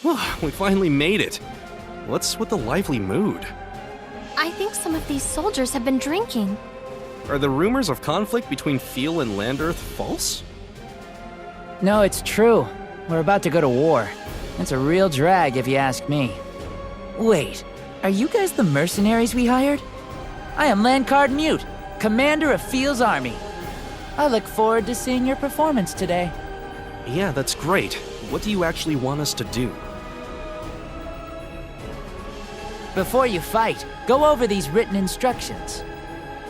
We finally made it. What's with the lively mood? I think some of these soldiers have been drinking. Are the rumors of conflict between Fiel and Land-Earth false? No, it's true. We're about to go to war. It's a real drag if you ask me. Wait, are you guys the mercenaries we hired? I am Landcard Mute, commander of Fiel's army. I look forward to seeing your performance today. Yeah, that's great. What do you actually want us to do? Before you fight, go over these written instructions.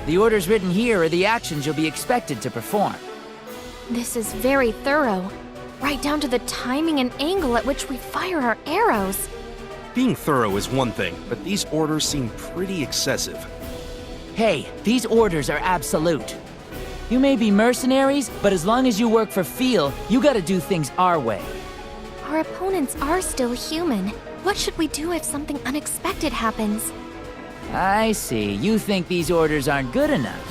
The orders written here are the actions you'll be expected to perform. This is very thorough, right down to the timing and angle at which we fire our arrows. Being thorough is one thing, but these orders seem pretty excessive. Hey, these orders are absolute. You may be mercenaries, but as long as you work for Fiel, you gotta do things our way. Our opponents are still human. What should we do if something unexpected happens? I see. You think these orders aren't good enough.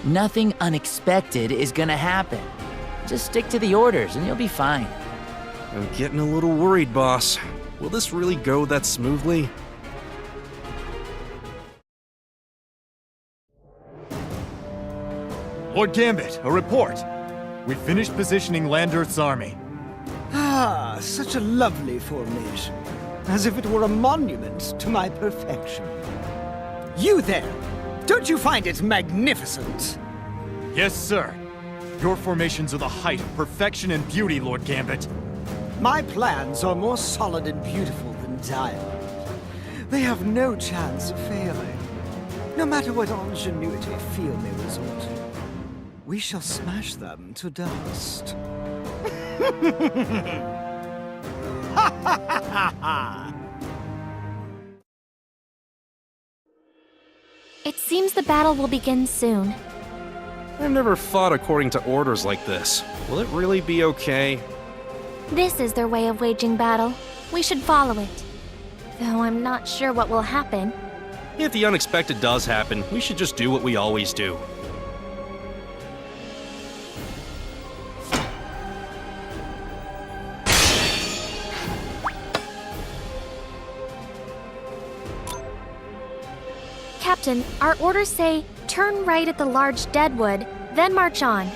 Nothing unexpected is gonna happen. Just stick to the orders and you'll be fine. I'm getting a little worried, boss. Will this really go that smoothly? Lord Gambit, a report. We finished positioning Land-Earth's army. Ah, such a lovely formation. As if it were a monument to my perfection. You there! Don't you find it magnificent? Yes, sir. Your formations are the height of perfection and beauty, Lord Gambit. My plans are more solid and beautiful than diamond. They have no chance of failing. No matter what ingenuity Fiel may resort to, we shall smash them to dust. It seems the battle will begin soon. I've never fought according to orders like this. Will it really be okay? This is their way of waging battle. We should follow it. Though I'm not sure what will happen. If the unexpected does happen, we should just do what we always do. Captain, our orders say, turn right at the large deadwood, then march on.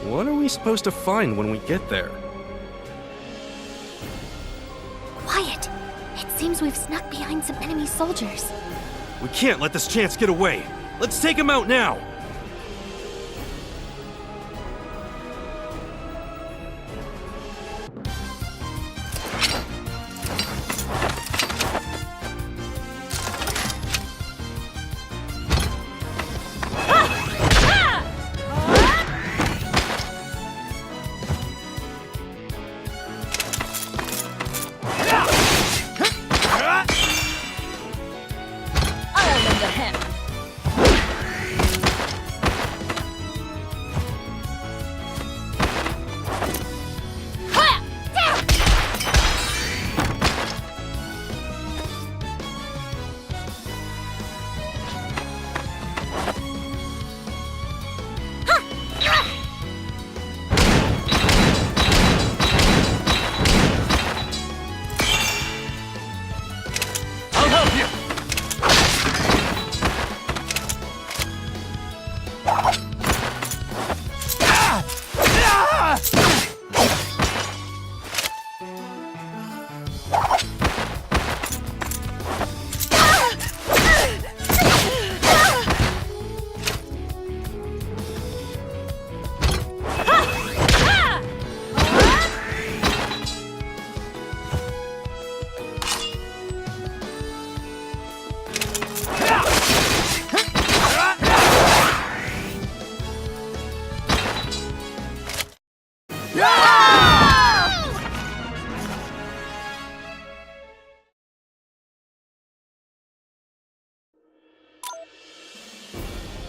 What are we supposed to find when we get there? Quiet! It seems we've snuck behind some enemy soldiers. We can't let this chance get away. Let's take him out now!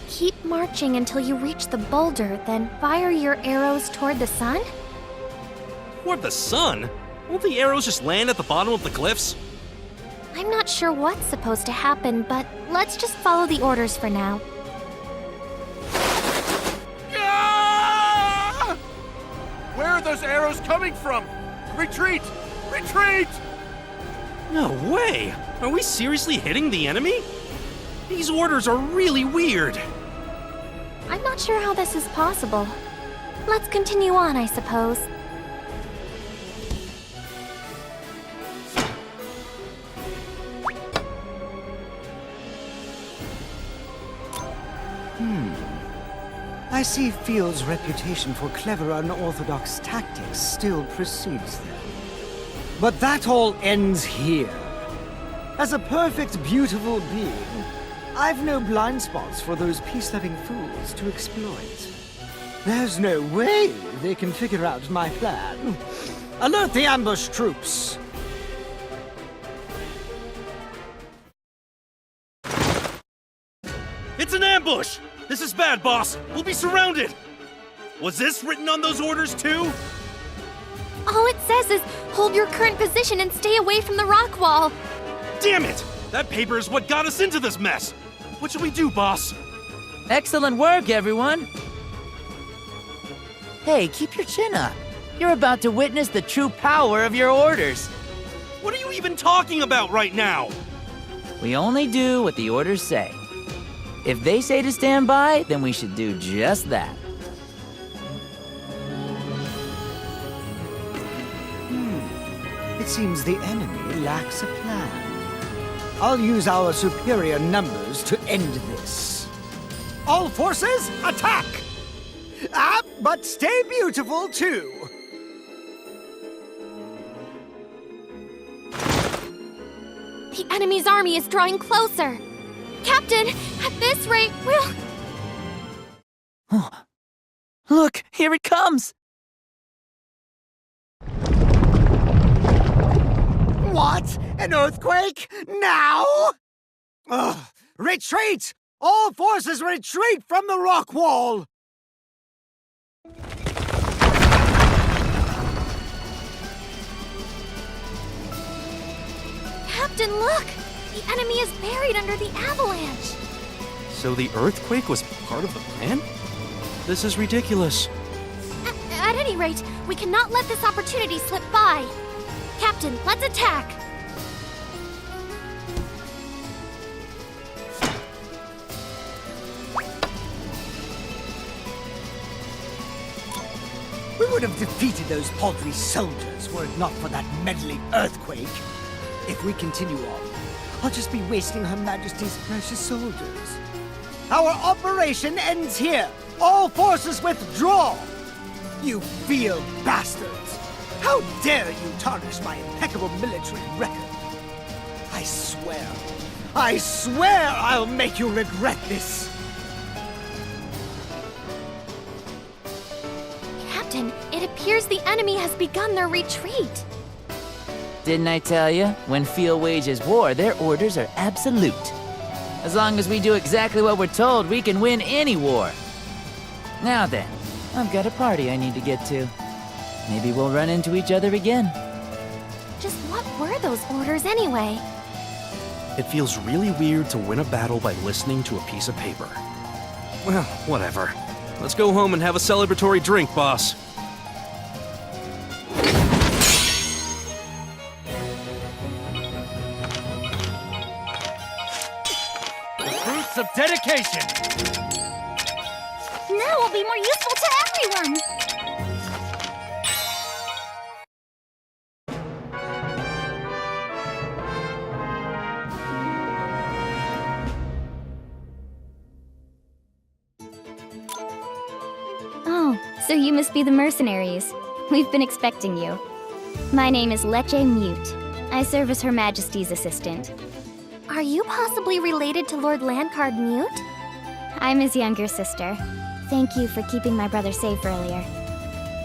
Keep marching until you reach the boulder, then fire your arrows toward the sun? Toward the sun? Won't the arrows just land at the bottom of the cliffs? I'm not sure what's supposed to happen, but let's just follow the orders for now. Ah! Where are those arrows coming from? Retreat! Retreat! No way! Are we seriously hitting the enemy? These orders are really weird. I'm not sure how this is possible. Let's continue on, I suppose. I see Fiel's reputation for clever, unorthodox tactics still precedes them. But that all ends here. As a perfect, beautiful being, I've no blind spots for those peace-loving fools to exploit. There's no way they can figure out my plan. Alert the ambush troops! It's an ambush! This is bad, boss! We'll be surrounded! Was this written on those orders too? All it says is, hold your current position and stay away from the rock wall. Damn it! That paper is what got us into this mess! What should we do, boss? Excellent work, everyone! Hey, keep your chin up. You're about to witness the true power of your orders. What are you even talking about right now? We only do what the orders say. If they say to stand by, then we should do just that. It seems the enemy lacks a plan. I'll use our superior numbers to end this. All forces, attack! But stay beautiful, too. The enemy's army is drawing closer. Captain, at this rate, we'll... Oh. Look, here it comes! What? An earthquake? Now? Ugh! Retreat! All forces retreat from the rock wall! Captain, look! The enemy is buried under the avalanche. So the earthquake was part of the plan? This is ridiculous. At any rate, we cannot let this opportunity slip by. Captain, let's attack! We would have defeated those paltry soldiers were it not for that meddling earthquake. If we continue on, I'll just be wasting Her Majesty's precious soldiers. Our operation ends here. All forces withdraw! You Fiel bastards! How dare you tarnish my impeccable military record? I swear I'll make you regret this! Captain, it appears the enemy has begun their retreat. Didn't I tell you? When Fiel wages war, their orders are absolute. As long as we do exactly what we're told, we can win any war. Now then, I've got a party I need to get to. Maybe we'll run into each other again. Just what were those orders anyway? It feels really weird to win a battle by listening to a piece of paper. Well, whatever. Let's go home and have a celebratory drink, boss. Fruits of dedication! Now will be more useful to everyone! Oh, so you must be the mercenaries. We've been expecting you. My name is Leche Mute. I serve as Her Majesty's assistant. Are you possibly related to Lord Landcard Mute? I'm his younger sister. Thank you for keeping my brother safe earlier.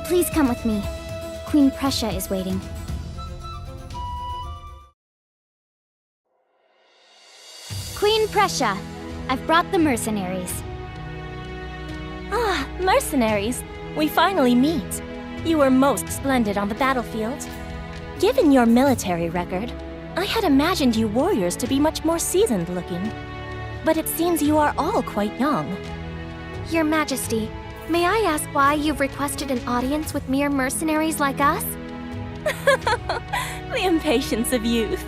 Please come with me. Queen Prussia is waiting. Queen Prussia, I've brought the mercenaries. Ah, mercenaries. We finally meet. You were most splendid on the battlefield. Given your military record, I had imagined you warriors to be much more seasoned looking. But it seems you are all quite young. Your Majesty, may I ask why you've requested an audience with mere mercenaries like us? The impatience of youth.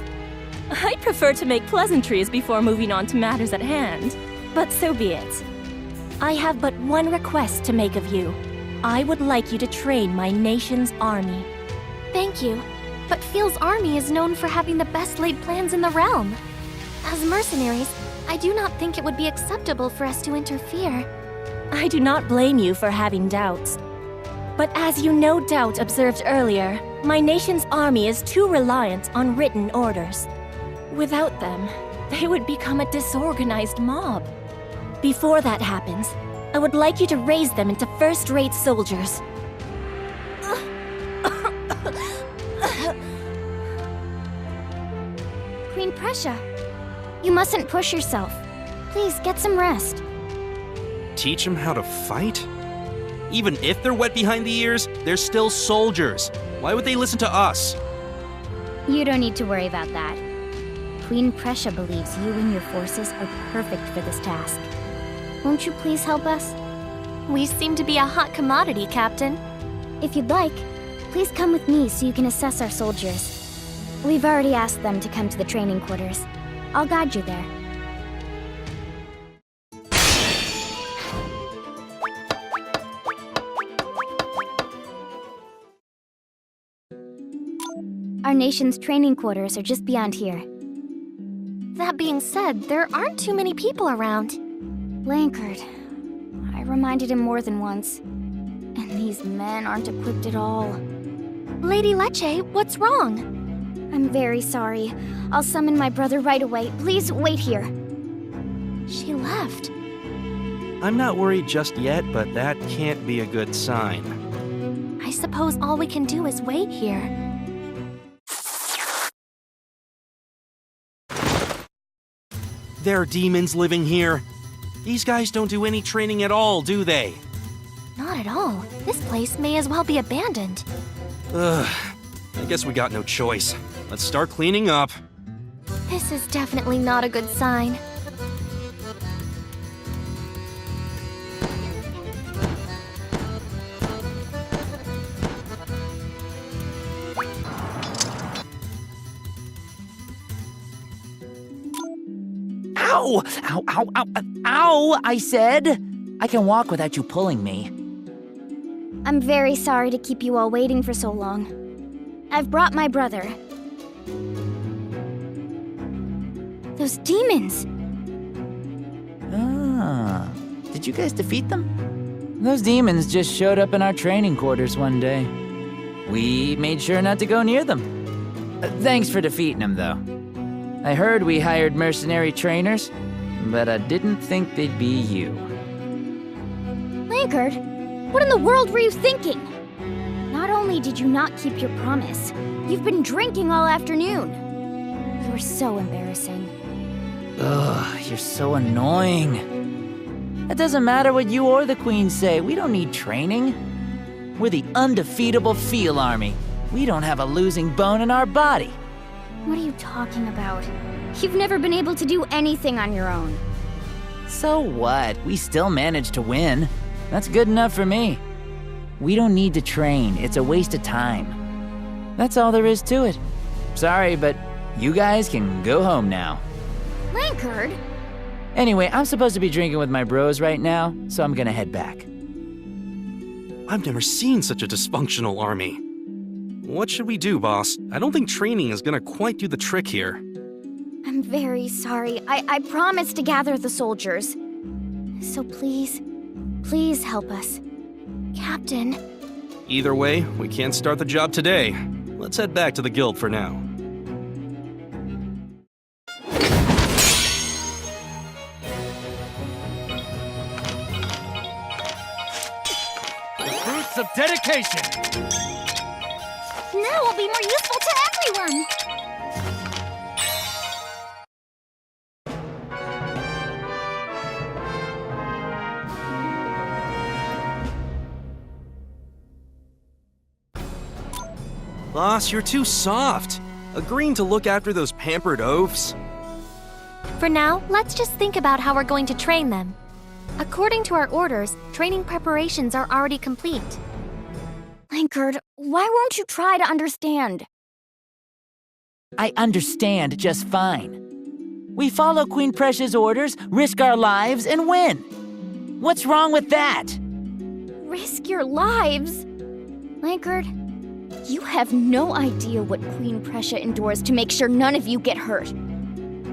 I'd prefer to make pleasantries before moving on to matters at hand. But so be it. I have but one request to make of you. I would like you to train my nation's army. Thank you. But Fiel's army is known for having the best laid plans in the realm. As mercenaries, I do not think it would be acceptable for us to interfere. I do not blame you for having doubts. But as you no doubt observed earlier, my nation's army is too reliant on written orders. Without them, they would become a disorganized mob. Before that happens, I would like you to raise them into first-rate soldiers. Queen Prussia, you mustn't push yourself. Please get some rest. Teach them how to fight? Even if they're wet behind the ears, they're still soldiers. Why would they listen to us? You don't need to worry about that. Queen Prussia believes you and your forces are perfect for this task. Won't you please help us? We seem to be a hot commodity, Captain. If you'd like, please come with me so you can assess our soldiers. We've already asked them to come to the training quarters. I'll guide you there. Our nation's training quarters are just beyond here. That being said, there aren't too many people around. Lankard. I reminded him more than once. And these men aren't equipped at all. Lady Lecce, what's wrong? I'm very sorry. I'll summon my brother right away. Please wait here. She left. I'm not worried just yet, but that can't be a good sign. I suppose all we can do is wait here. There are demons living here. These guys don't do any training at all, do they? Not at all. This place may as well be abandoned. Ugh. I guess we got no choice. Let's start cleaning up. This is definitely not a good sign. Ow! Ow, ow, ow, ow, I said! I can walk without you pulling me. I'm very sorry to keep you all waiting for so long. I've brought my brother. Those demons! Ah, did you guys defeat them? Those demons just showed up in our training quarters one day. We made sure not to go near them. Thanks for defeating them, though. I heard we hired mercenary trainers, but I didn't think they'd be you. Lankard, what in the world were you thinking? Not only did you not keep your promise, you've been drinking all afternoon. You were so embarrassing. Ugh, you're so annoying. It doesn't matter what you or the Queen say, we don't need training. We're the undefeatable Fiel army. We don't have a losing bone in our body. What are you talking about? You've never been able to do anything on your own. So what? We still managed to win. That's good enough for me. We don't need to train. It's a waste of time. That's all there is to it. Sorry, but you guys can go home now. Lankard? Anyway, I'm supposed to be drinking with my bros right now, so I'm gonna head back. I've never seen such a dysfunctional army. What should we do, boss? I don't think training is gonna quite do the trick here. I'm very sorry. I promised to gather the soldiers. So please, please help us. Captain, Either way, we can't start the job today. Let's head back to the guild for now. Fruits of dedication! Now I'll be more useful to everyone! Boss, you're too soft. Agreeing to look after those pampered oafs? for now, let's just think about how we're going to train them. According to our orders, training preparations are already complete. Lankard, why won't you try to understand? I understand just fine. We follow Queen Precia's orders, risk our lives, and win. What's wrong with that? Risk your lives? Lankard, you have no idea what Queen Precia endures to make sure none of you get hurt.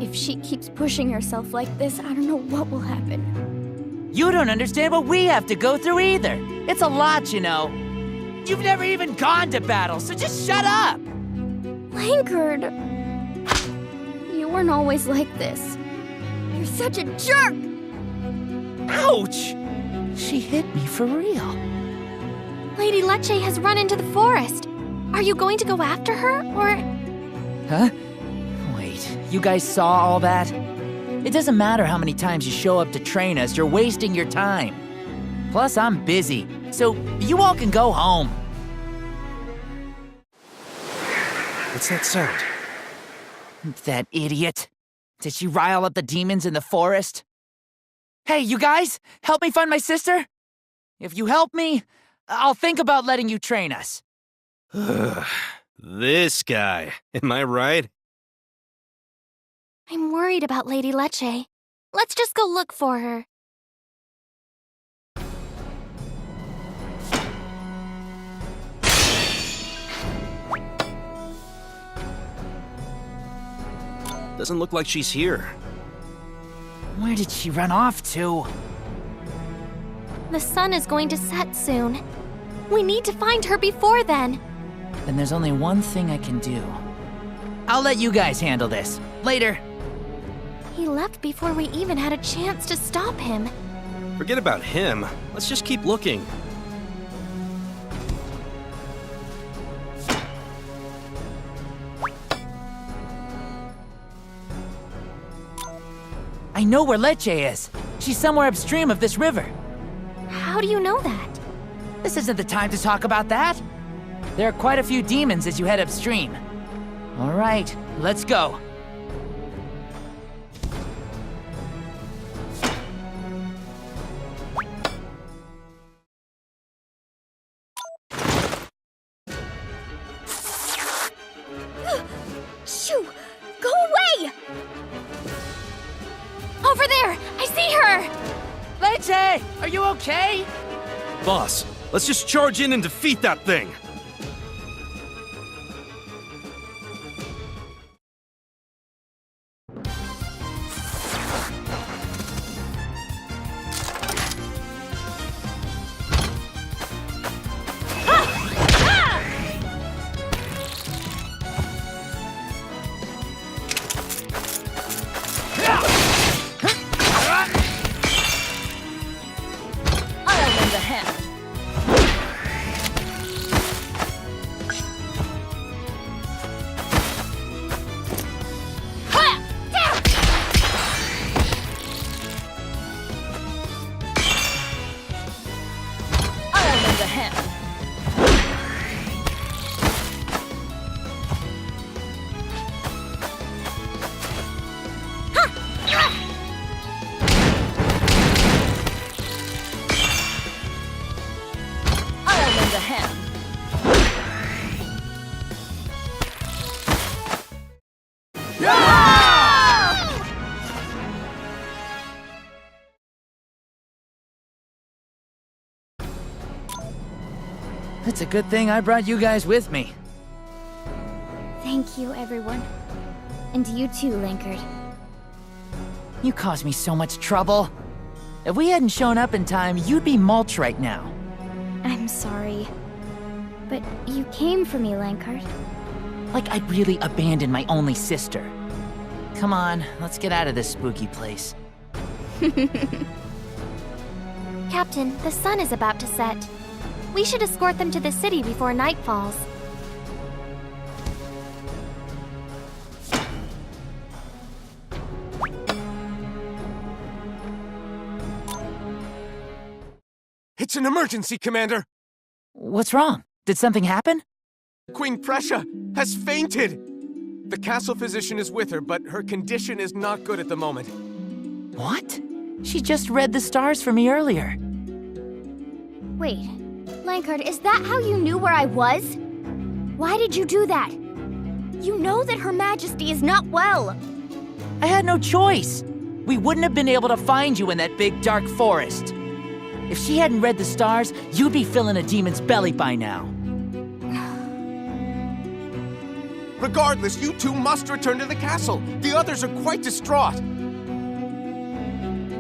If she keeps pushing herself like this, I don't know what will happen. You don't understand what we have to go through either. It's a lot, you know. You've never even gone to battle, so just shut up! Lankard! You weren't always like this. You're such a jerk! Ouch! She hit me for real. Lady Lecce has run into the forest. Are you going to go after her, or...? Huh? Wait, you guys saw all that? It doesn't matter how many times you show up to train us, you're wasting your time. Plus, I'm busy, so you all can go home. What's that sound? That idiot. Did she rile up the demons in the forest? Hey, you guys, help me find my sister? If you help me, I'll think about letting you train us. This guy, am I right? I'm worried about Lady Lecce. Let's just go look for her. Doesn't look like she's here. Where did she run off to? The sun is going to set soon. We need to find her before then. Then there's only one thing I can do. I'll let you guys handle this. Later. He left before we even had a chance to stop him. Forget about him. Let's just keep looking. I know where Lecce is. She's somewhere upstream of this river. How do you know that? This isn't the time to talk about that. There are quite a few demons as you head upstream. All right, let's go. Shoo! Go away! Over there! I see her! Lecce, are you okay? Boss, let's just charge in and defeat that thing! It's a good thing I brought you guys with me. Thank you, everyone. And you too, Lankard. You caused me so much trouble. If we hadn't shown up in time, you'd be mulch right now. I'm sorry. But you came for me, Lankard. Like I'd really abandoned my only sister. Come on, let's get out of this spooky place. Captain, the sun is about to set. We should escort them to the city before night falls. It's an emergency, Commander! What's wrong? Did something happen? Queen Precia has fainted! The castle physician is with her, but her condition is not good at the moment. What? She just read the stars for me earlier. Wait, Lankard, is that how you knew where I was? Why did you do that? You know that Her Majesty is not well. I had no choice. We wouldn't have been able to find you in that big dark forest. If she hadn't read the stars, you'd be filling a demon's belly by now. Regardless, you two must return to the castle. The others are quite distraught.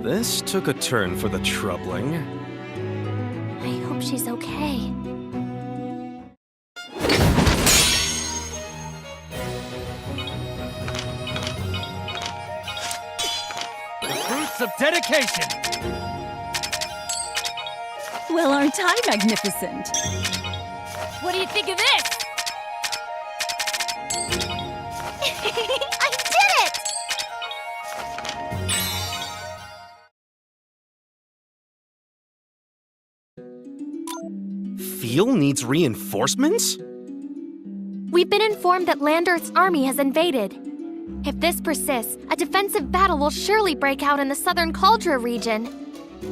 This took a turn for the troubling. I hope she's okay. Fruits of dedication! Well, aren't I magnificent? What do you think of this? I did it! Fiel needs reinforcements? We've been informed that Land-Earth's army has invaded. If this persists, a defensive battle will surely break out in the southern Cauldra region.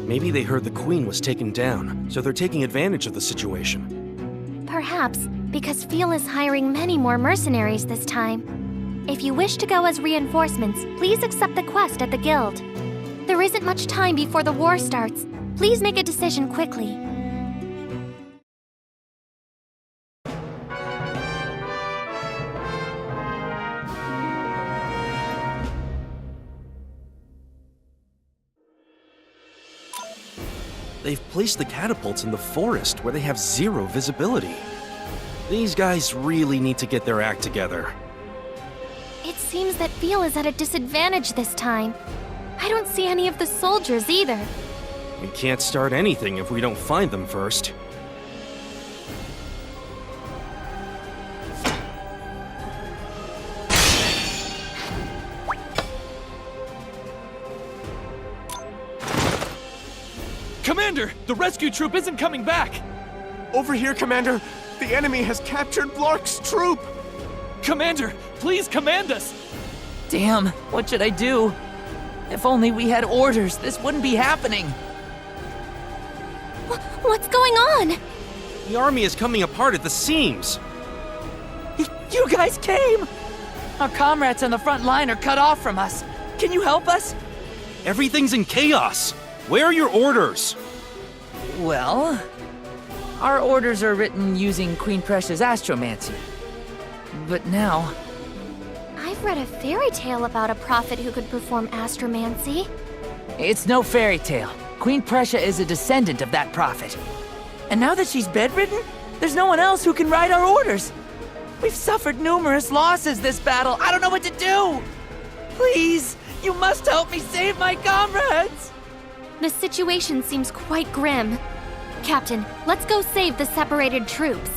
Maybe they heard the Queen was taken down, so they're taking advantage of the situation. Perhaps because Fiel is hiring many more mercenaries this time. If you wish to go as reinforcements, please accept the quest at the guild. There isn't much time before the war starts. Please make a decision quickly. They've placed the catapults in the forest where they have zero visibility. These guys really need to get their act together. It seems that Fiel is at a disadvantage this time. I don't see any of the soldiers either. We can't start anything if we don't find them first. Commander, the rescue troop isn't coming back! Over here, Commander! The enemy has captured Blark's troop! Commander, please command us! Damn, what should I do? If only we had orders, this wouldn't be happening. What's going on? The army is coming apart at the seams. You guys came! Our comrades on the front line are cut off from us. Can you help us? Everything's in chaos. Where are your orders? Well, our orders are written using Queen Precia's astromancy. But now, I've read a fairy tale about a prophet who could perform astromancy. it's no fairy tale. Queen Precia is a descendant of that prophet. And now that she's bedridden, there's no one else who can write our orders. We've suffered numerous losses this battle. I don't know what to do. Please, you must help me save my comrades. The situation seems quite grim. Captain, let's go save the separated troops.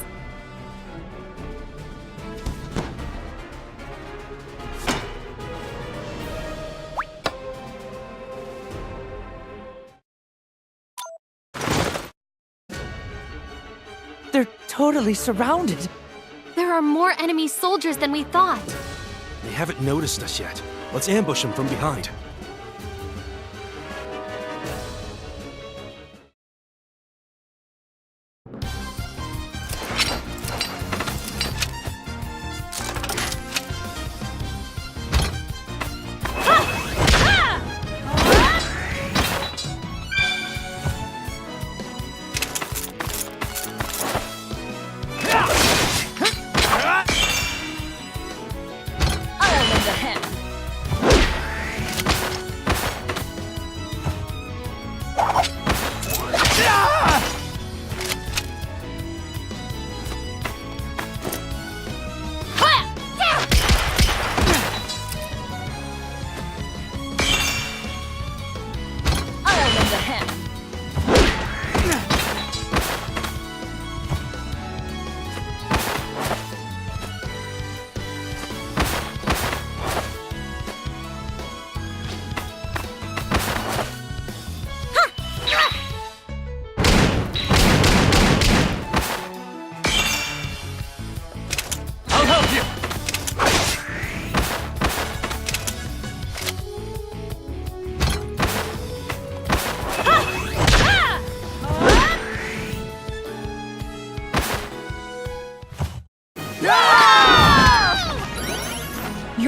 They're totally surrounded. There are more enemy soldiers than we thought. They haven't noticed us yet. Let's ambush them from behind.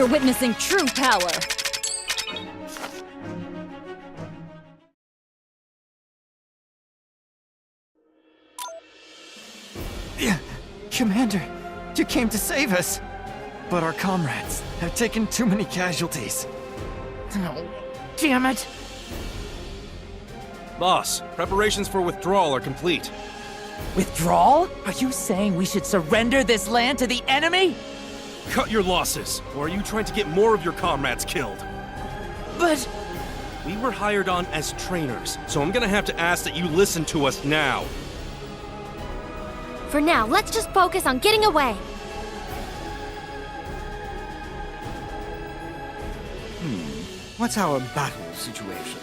You're witnessing true power. Yeah, Commander, you came to save us. But our comrades have taken too many casualties. Oh, damn it! Boss, preparations for withdrawal are complete. Withdrawal? Are you saying we should surrender this land to the enemy? Cut your losses, or are you trying to get more of your comrades killed? But... We were hired on as trainers, so I'm gonna have to ask that you listen to us now. For now, let's just focus on getting away. What's our battle situation?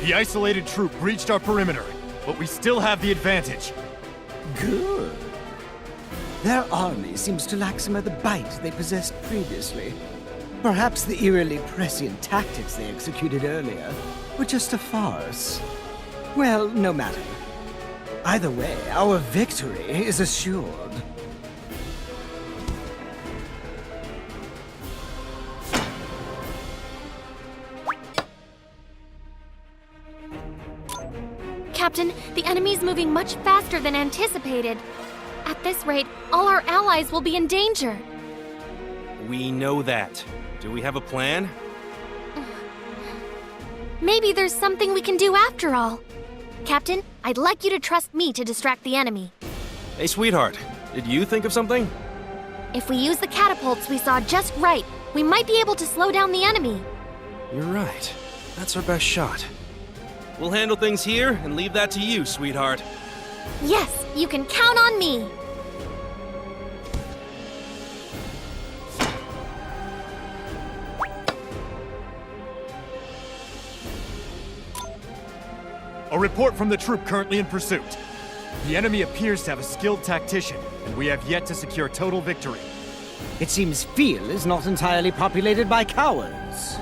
The isolated troop breached our perimeter, but we still have the advantage. Good. Their army seems to lack some of the bite they possessed previously. Perhaps the eerily prescient tactics they executed earlier were just a farce. Well, no matter. Either way, our victory is assured. Captain, the enemy's moving much faster than anticipated. At this rate, all our allies will be in danger. We know that. Do we have a plan? Maybe there's something we can do after all. Captain, I'd like you to trust me to distract the enemy. Hey, sweetheart, did you think of something? If we use the catapults we saw just right, we might be able to slow down the enemy. You're right. That's our best shot. We'll handle things here and leave that to you, sweetheart. Yes, you can count on me. A report from the troop currently in pursuit. The enemy appears to have a skilled tactician, and we have yet to secure total victory. It seems Fiel is not entirely populated by cowards.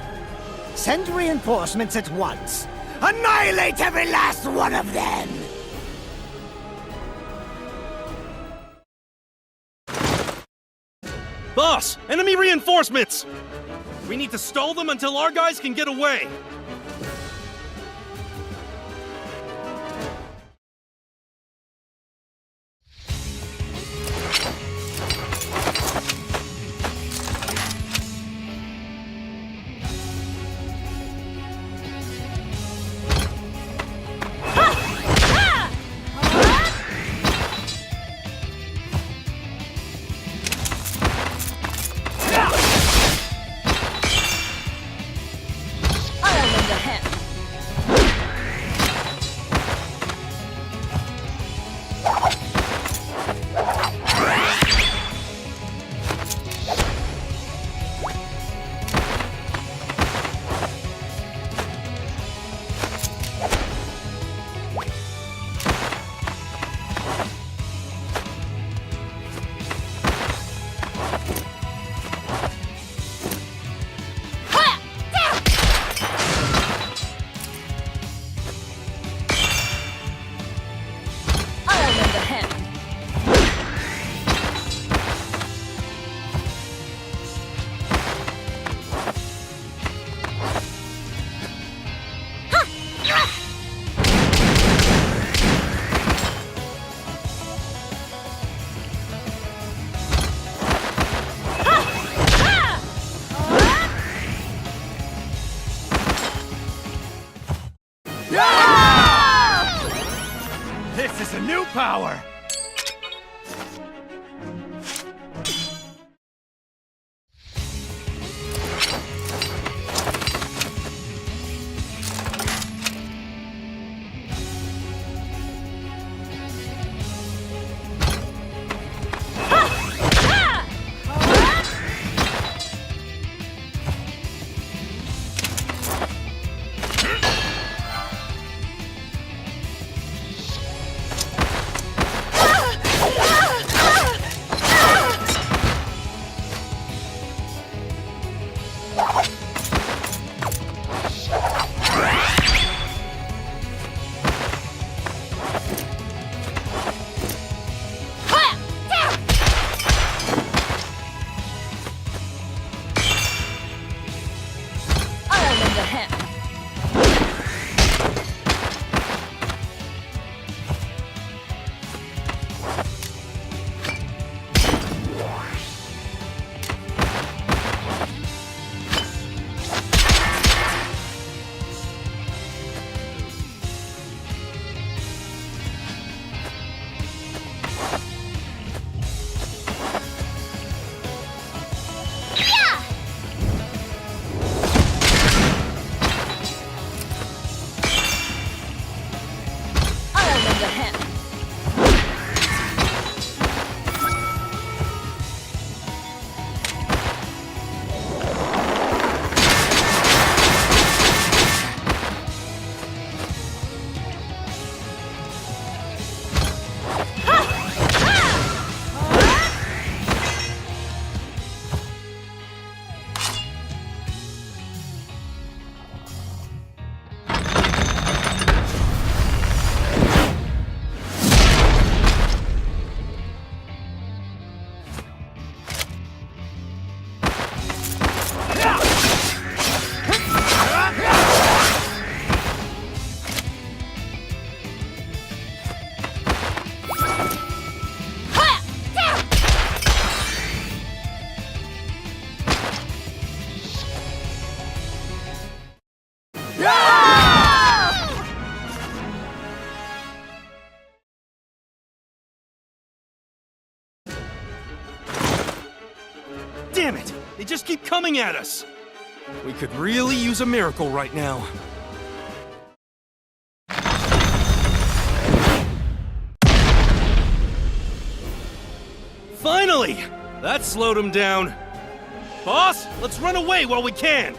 Send reinforcements at once. Annihilate every last one of them! Boss, enemy reinforcements! We need to stall them until our guys can get away. This is a new power! They just keep coming at us. We could really use a miracle right now. Finally! That slowed him down. Boss, let's run away while we can!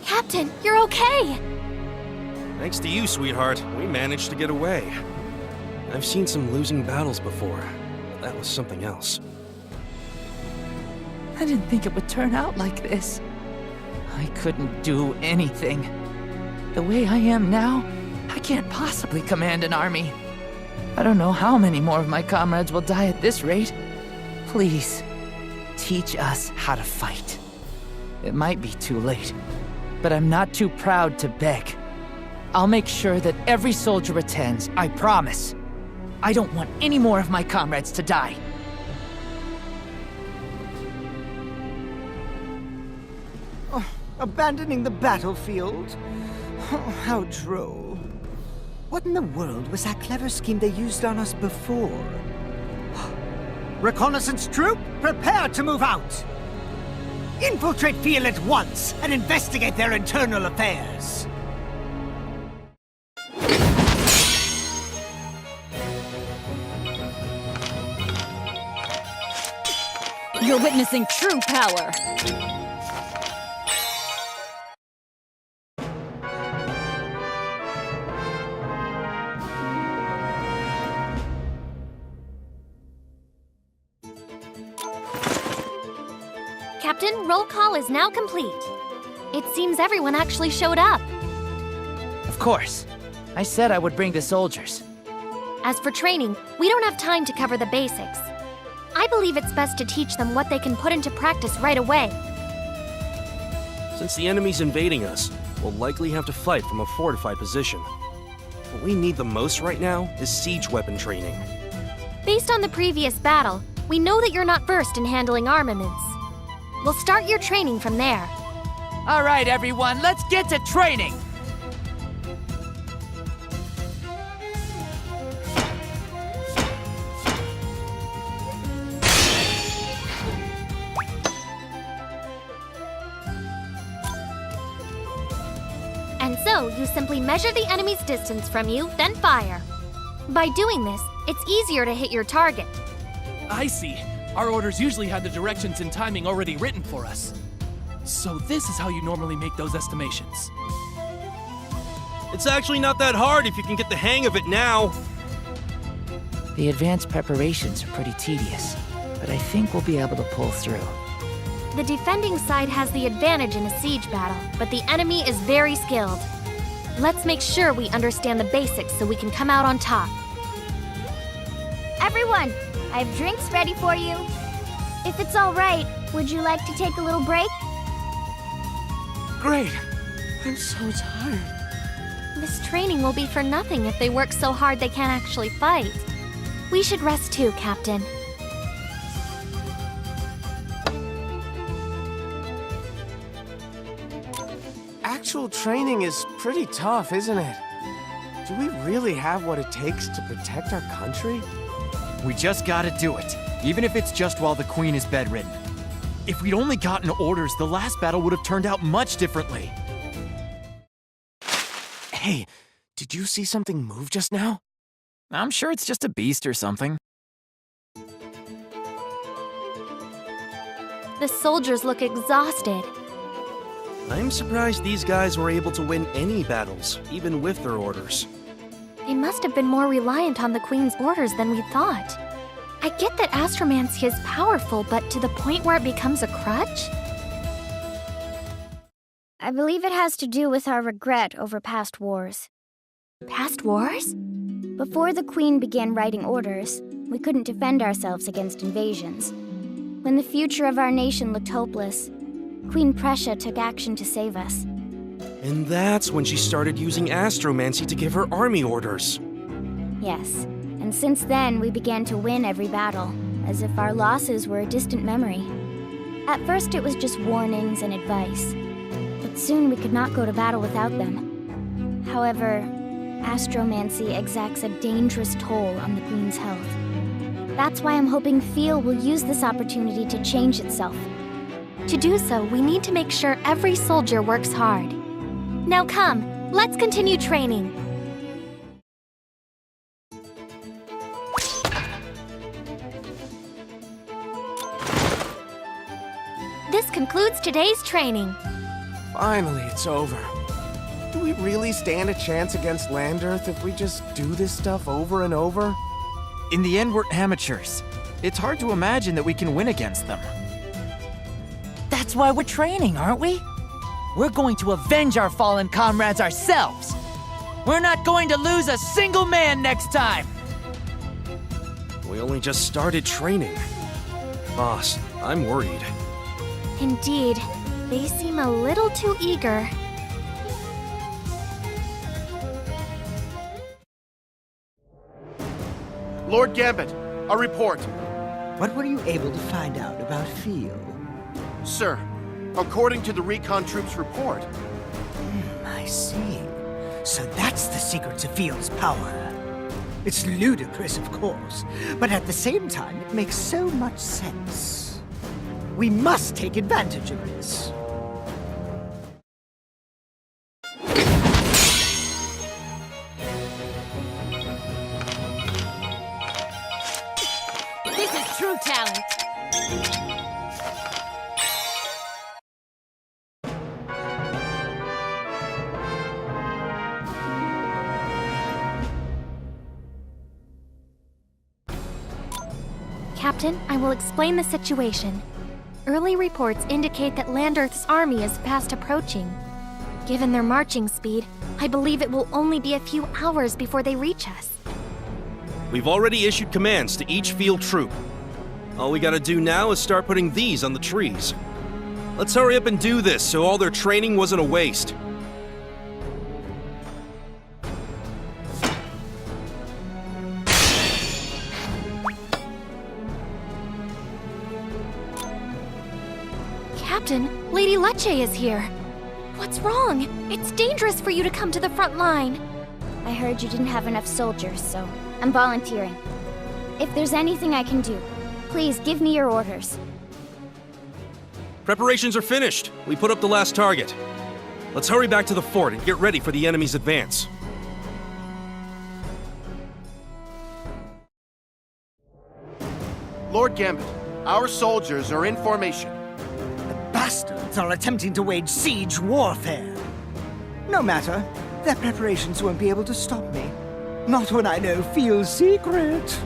Captain, you're okay! Thanks to you, sweetheart, we managed to get away. I've seen some losing battles before, but that was something else. I didn't think it would turn out like this. I couldn't do anything. The way I am now, I can't possibly command an army. I don't know how many more of my comrades will die at this rate. Please, teach us how to fight. It might be too late, but I'm not too proud to beg. I'll make sure that every soldier attends, I promise. I don't want any more of my comrades to die. Abandoning the battlefield? Oh, how droll. What in the world was that clever scheme they used on us before? Reconnaissance troop, prepare to move out! Infiltrate Fiel at once and investigate their internal affairs. You're witnessing true power. Captain, roll call is now complete. It seems everyone actually showed up. Of course. I said I would bring the soldiers. As for training, we don't have time to cover the basics. I believe it's best to teach them what they can put into practice right away. Since the enemy's invading us, we'll likely have to fight from a fortified position. What we need the most right now is siege weapon training. Based on the previous battle, we know that you're not versed in handling armaments. We'll start your training from there. All right, everyone, let's get to training! And so, you simply measure the enemy's distance from you, then fire. By doing this, it's easier to hit your target. I see. Our orders usually had the directions and timing already written for us. So this is how you normally make those estimations. It's actually not that hard if you can get the hang of it now. The advanced preparations are pretty tedious, but I think we'll be able to pull through. The defending side has the advantage in a siege battle, but the enemy is very skilled. Let's make sure we understand the basics so we can come out on top. Everyone, I have drinks ready for you. If it's all right, would you like to take a little break? Great. I'm so tired. This training will be for nothing if they work so hard they can't actually fight. We should rest too, Captain. Actual training is pretty tough, isn't it? Do we really have what it takes to protect our country? We just gotta do it, even if it's just while the Queen is bedridden. If we'd only gotten orders, the last battle would have turned out much differently. Hey, did you see something move just now? I'm sure it's just a beast or something. The soldiers look exhausted. I'm surprised these guys were able to win any battles, even with their orders. They must have been more reliant on the Queen's orders than we thought. I get that astromancy is powerful, but to the point where it becomes a crutch? I believe it has to do with our regret over past wars. Past wars? Before the Queen began writing orders, we couldn't defend ourselves against invasions. When the future of our nation looked hopeless, Queen Prussia took action to save us. And that's when she started using astromancy to give her army orders. Yes, and since then we began to win every battle, as if our losses were a distant memory. At first it was just warnings and advice, but soon we could not go to battle without them. However, astromancy exacts a dangerous toll on the Queen's health. That's why I'm hoping Fiel will use this opportunity to change itself. To do so, we need to make sure every soldier works hard. Now come, let's continue training. This concludes today's training. Finally, it's over. Do we really stand a chance against Land Earth if we just do this stuff over and over? In the end, we're amateurs. It's hard to imagine that we can win against them. That's why we're training, aren't we? We're going to avenge our fallen comrades ourselves. We're not going to lose a single man next time. We only just started training. Boss, I'm worried. Indeed, they seem a little too eager. Lord Gambit, a report. What were you able to find out about Fiel? Sir, according to the recon troops' report... I see. So that's the secret to Fiel's power. It's ludicrous, of course, but at the same time, it makes so much sense. We must take advantage of this. This is true talent. Captain, I will explain the situation. Early reports indicate that Land Earth's army is fast approaching. Given their marching speed, I believe it will only be a few hours before they reach us. We've already issued commands to each field troop. All we gotta do now is start putting these on the trees. Let's hurry up and do this so all their training wasn't a waste. Captain, Lady Leche is here. What's wrong? It's dangerous for you to come to the front line. I heard you didn't have enough soldiers, so I'm volunteering. If there's anything I can do, please give me your orders. Preparations are finished. We put up the last target. Let's hurry back to the fort and get ready for the enemy's advance. Lord Gambit, our soldiers are in formation. Bastards are attempting to wage siege warfare. No matter, their preparations won't be able to stop me. Not when I know Fiel's secret.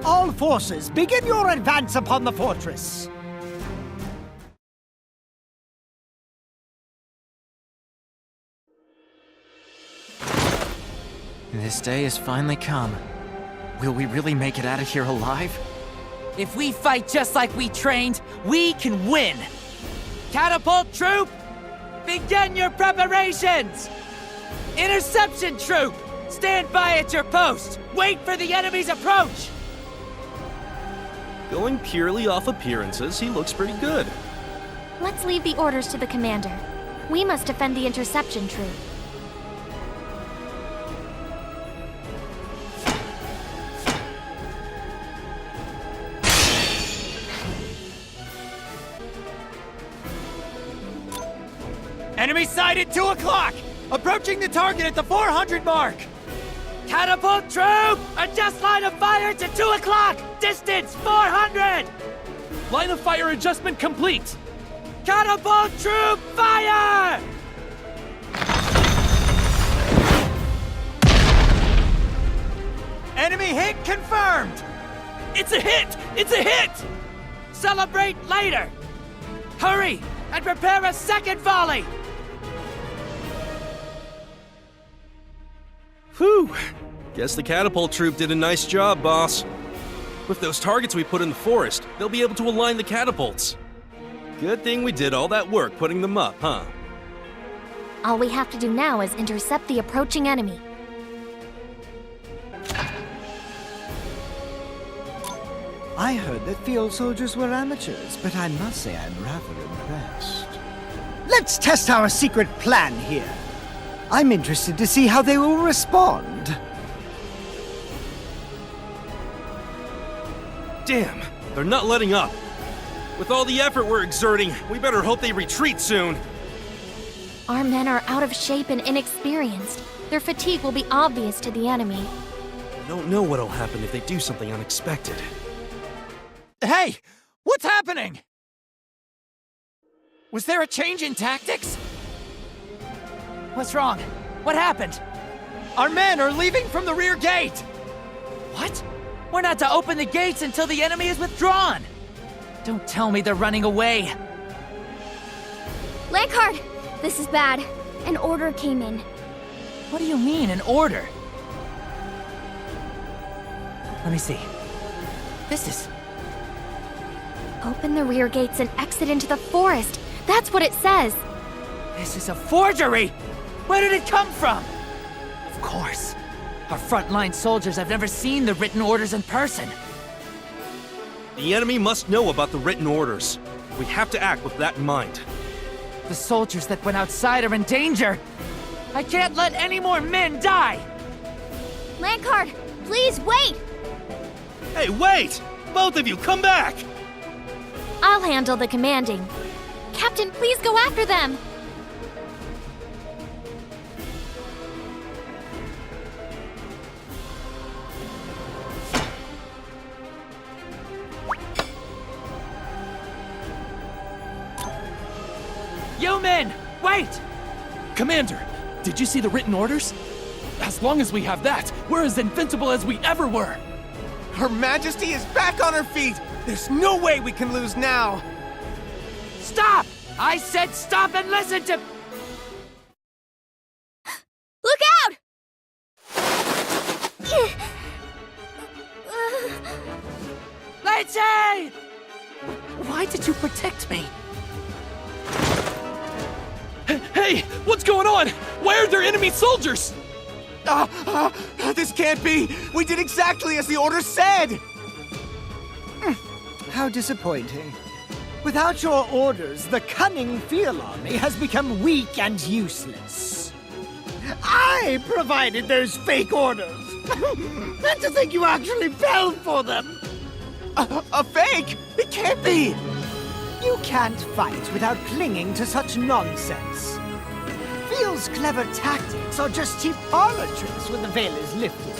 All forces, begin your advance upon the fortress. This day has finally come. Will we really make it out of here alive? If we fight just like we trained, we can win! Catapult troop, begin your preparations! Interception troop, stand by at your post! Wait for the enemy's approach! Going purely off appearances, he looks pretty good. Let's leave the orders to the commander. We must defend the interception troop. Enemy sighted 2 o'clock! Approaching the target at the 400 mark! Catapult troop, adjust line of fire to 2 o'clock! Distance 400! Line of fire adjustment complete. Catapult troop, fire! Enemy hit confirmed! It's a hit! It's a hit! Celebrate later! Hurry, and prepare a second volley! Whew! Guess the catapult troop did a nice job, boss. With those targets we put in the forest, they'll be able to align the catapults. Good thing we did all that work putting them up, huh? All we have to do now is intercept the approaching enemy. I heard that field soldiers were amateurs, but I must say I'm rather impressed. Let's test our secret plan here. I'm interested to see how they will respond. Damn, they're not letting up. With all the effort we're exerting, we better hope they retreat soon. Our men are out of shape and inexperienced. Their fatigue will be obvious to the enemy. I don't know what'll happen if they do something unexpected. Hey! What's happening? Was there a change in tactics? What's wrong? What happened? Our men are leaving from the rear gate! What? We're not to open the gates until the enemy is withdrawn! Don't tell me they're running away! Lankard, this is bad. An order came in. What do you mean, an order? Let me see. This is... Open the rear gates and exit into the forest. That's what it says. This is a forgery! Where did it come from? Of course. Our frontline soldiers have never seen the written orders in person. The enemy must know about the written orders. We have to act with that in mind. The soldiers that went outside are in danger! I can't let any more men die! Lankard, please wait! Hey, wait! Both of you, come back! I'll handle the commanding. Captain, please go after them! You men! Wait! Commander, did you see the written orders? As long as we have that, we're as invincible as we ever were. Her Majesty is back on her feet! There's no way we can lose now! Stop! I said stop and listen to... Look out! Lacey! Why did you protect me? Hey, what's going on? Why are there enemy soldiers? This can't be! We did exactly as the order said! How disappointing. Without your orders, the cunning Fiel army has become weak and useless. I provided those fake orders! And to think you actually fell for them! A fake? It can't be! You can't fight without clinging to such nonsense. Fiel's clever tactics are just cheap parlor tricks when the veil is lifted.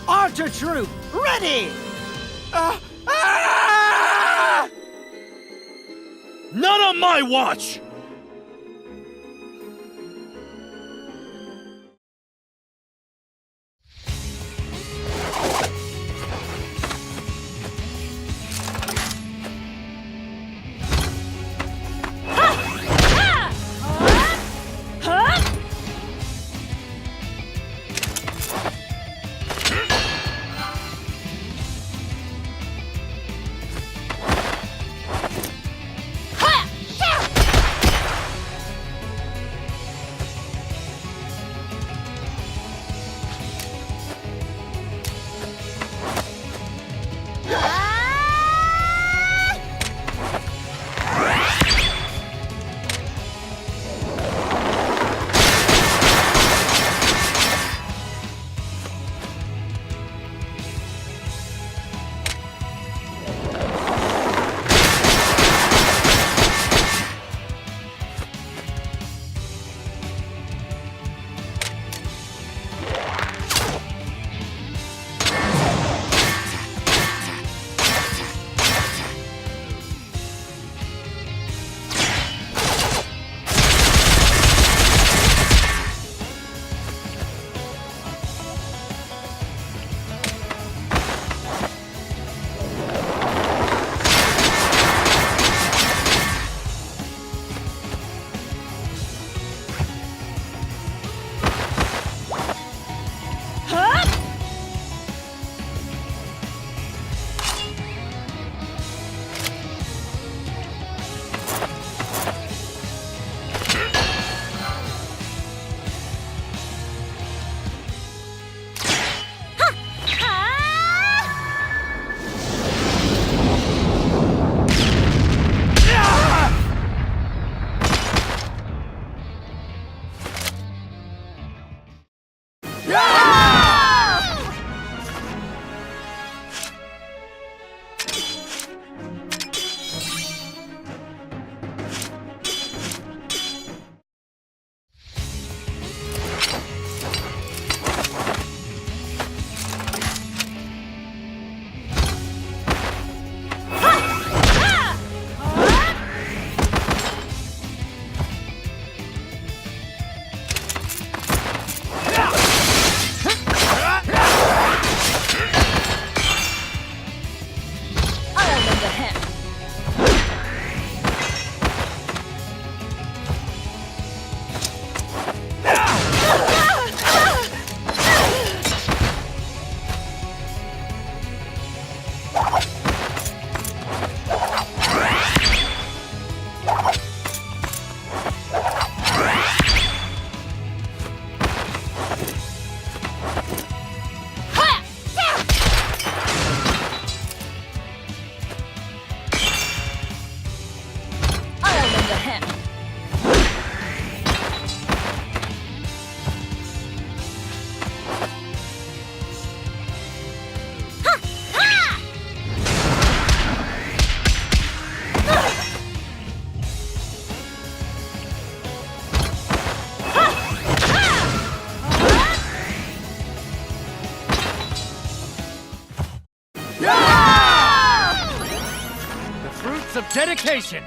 Archer troop, ready! Not on my watch! The fruits of dedication!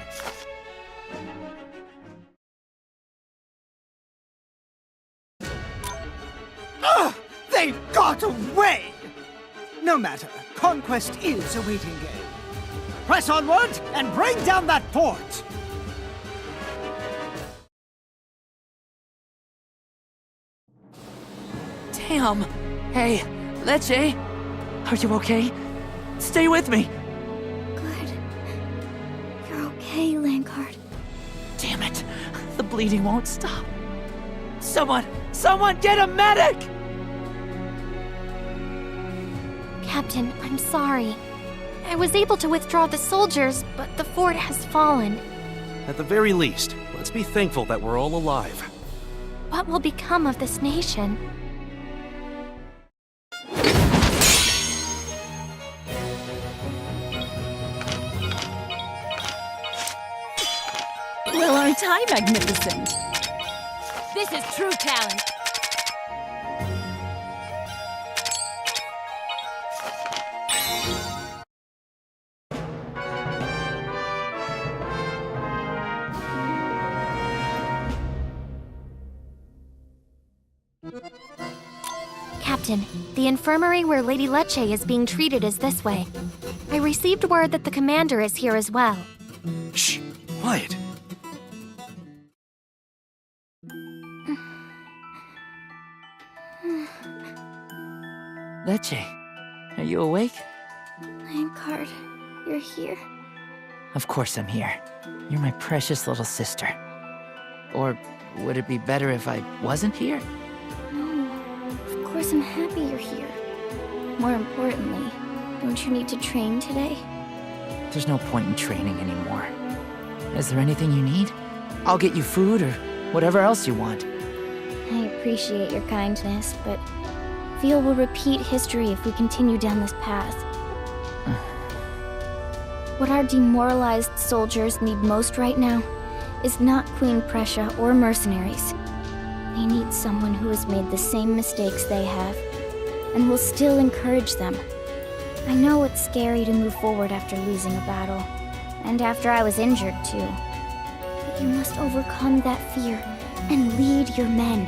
They got away! No matter, conquest is a waiting game. Press onward and bring down that fort! Damn. Hey, Leche. Are you okay? Stay with me. Good. You're okay, Lankard. Damn it. The bleeding won't stop. Someone get a medic! Captain, I'm sorry. I was able to withdraw the soldiers, but the fort has fallen. At the very least, let's be thankful that we're all alive. What will become of this nation? Well, aren't I magnificent? This is true talent. Captain, the infirmary where Lady Leche is being treated is this way. I received word that the commander is here as well. Shh! Quiet! Leche, are you awake? Lankard, you're here. Of course I'm here. You're my precious little sister. Or would it be better if I wasn't here? No, of course I'm happy you're here. More importantly, don't you need to train today? There's no point in training anymore. Is there anything you need? I'll get you food or whatever else you want. I appreciate your kindness, but Fiel will repeat history if we continue down this path. What our demoralized soldiers need most right now is not Queen Prussia or mercenaries. They need someone who has made the same mistakes they have, and will still encourage them. I know it's scary to move forward after losing a battle, and after I was injured too. But you must overcome that fear and lead your men.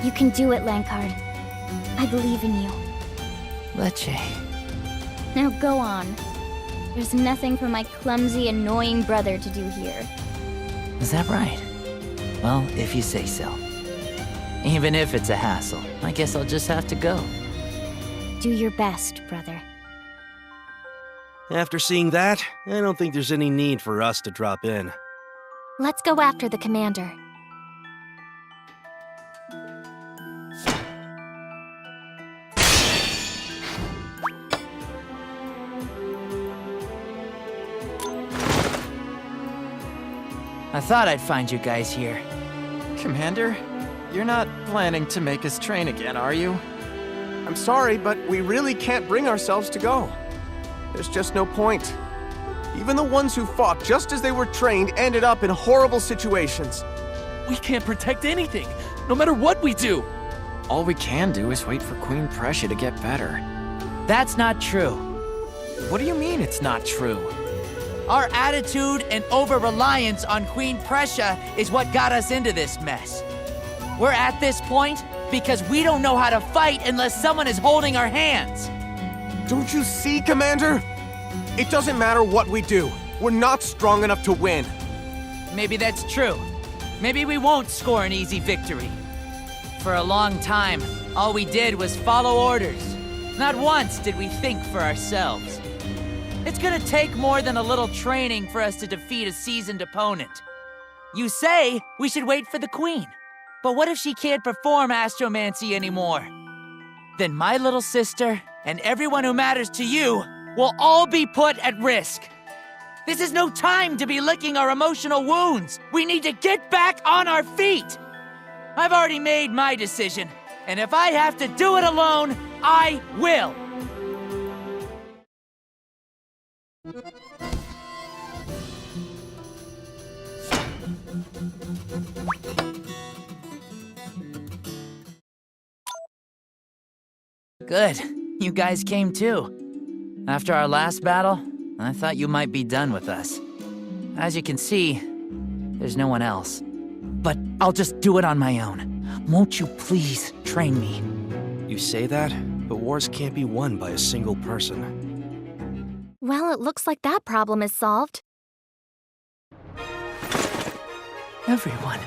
You can do it, Lankard. I believe in you. Leche. Now go on. There's nothing for my clumsy, annoying brother to do here. Is that right? Well, if you say so. Even if it's a hassle, I guess I'll just have to go. Do your best, brother. After seeing that, I don't think there's any need for us to drop in. Let's go after the commander. I thought I'd find you guys here. Commander, you're not planning to make us train again, are you? I'm sorry, but we really can't bring ourselves to go. There's just no point. Even the ones who fought just as they were trained ended up in horrible situations. We can't protect anything, no matter what we do. All we can do is wait for Queen Prussia to get better. That's not true. What do you mean it's not true? Our attitude and over-reliance on Queen Prussia is what got us into this mess. We're at this point because we don't know how to fight unless someone is holding our hands. Don't you see, Commander? It doesn't matter what we do. We're not strong enough to win. Maybe that's true. Maybe we won't score an easy victory. For a long time, all we did was follow orders. Not once did we think for ourselves. It's gonna take more than a little training for us to defeat a seasoned opponent. You say we should wait for the Queen. But what if she can't perform astromancy anymore? Then my little sister and everyone who matters to you will all be put at risk. This is no time to be licking our emotional wounds. We need to get back on our feet. I've already made my decision, and if I have to do it alone, I will. Good. You guys came too. After our last battle, I thought you might be done with us. As you can see, there's no one else. But I'll just do it on my own. Won't you please train me? You say that, but wars can't be won by a single person. Well, it looks like that problem is solved. Everyone.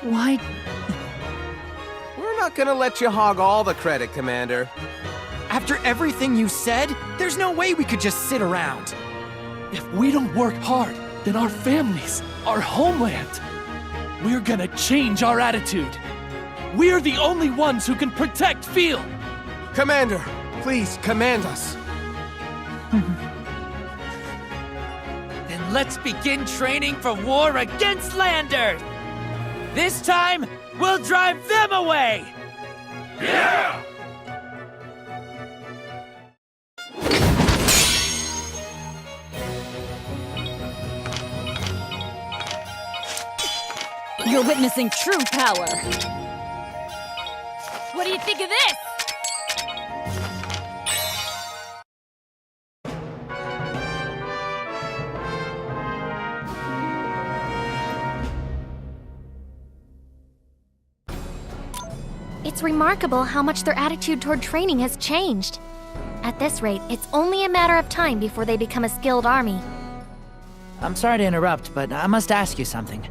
Why? We're not gonna let you hog all the credit, Commander. After everything you said, there's no way we could just sit around. If we don't work hard, then our families, our homeland, we're gonna change our attitude. We're the only ones who can protect Fiel. Commander, please command us. Then let's begin training for war against Land Earth! This time, we'll drive them away! Yeah! You're witnessing true power. What do you think of this? It's remarkable how much their attitude toward training has changed. At this rate, it's only a matter of time before they become a skilled army. I'm sorry to interrupt, but I must ask you something.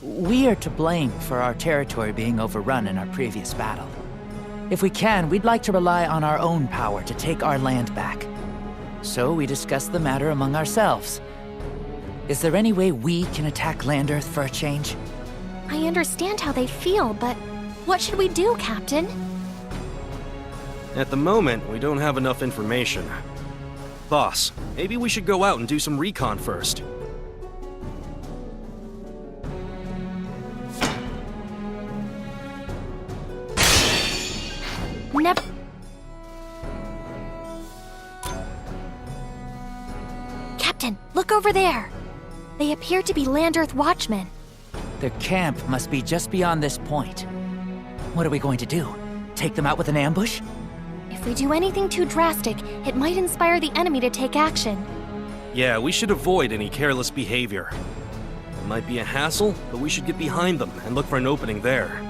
We are to blame for our territory being overrun in our previous battle. If we can, we'd like to rely on our own power to take our land back. So we discussed the matter among ourselves. Is there any way we can attack Land Earth for a change? I understand how they feel, but what should we do, Captain? At the moment, we don't have enough information. Boss, maybe we should go out and do some recon first. Never. Captain, look over there. They appear to be Land Earth watchmen. Their camp must be just beyond this point. What are we going to do? Take them out with an ambush? If we do anything too drastic, it might inspire the enemy to take action. Yeah, we should avoid any careless behavior. It might be a hassle, but we should get behind them and look for an opening there.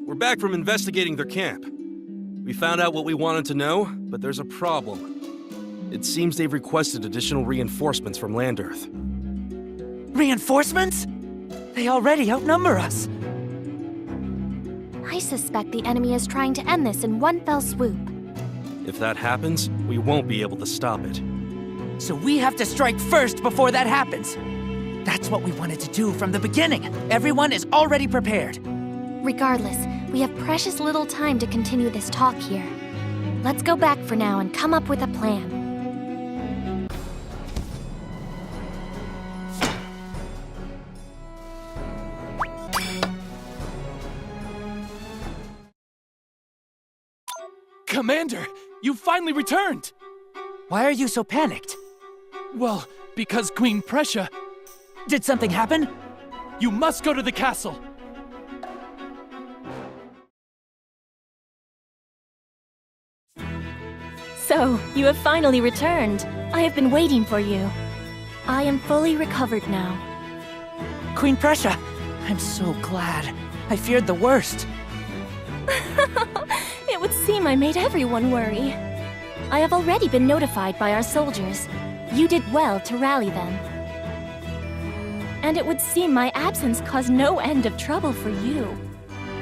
We're back from investigating their camp. We found out what we wanted to know, but there's a problem. It seems they've requested additional reinforcements from Land Earth. Reinforcements? They already outnumber us. I suspect the enemy is trying to end this in one fell swoop. If that happens, we won't be able to stop it. So we have to strike first before that happens. That's what we wanted to do from the beginning. Everyone is already prepared. Regardless, we have precious little time to continue this talk here. Let's go back for now and come up with a plan. Commander, you finally returned! Why are you so panicked? Well, because Queen Prussia... Did something happen? You must go to the castle! So, you have finally returned. I have been waiting for you. I am fully recovered now. Queen Prussia, I'm so glad. I feared the worst. It would seem I made everyone worry. I have already been notified by our soldiers. You did well to rally them. And it would seem my absence caused no end of trouble for you.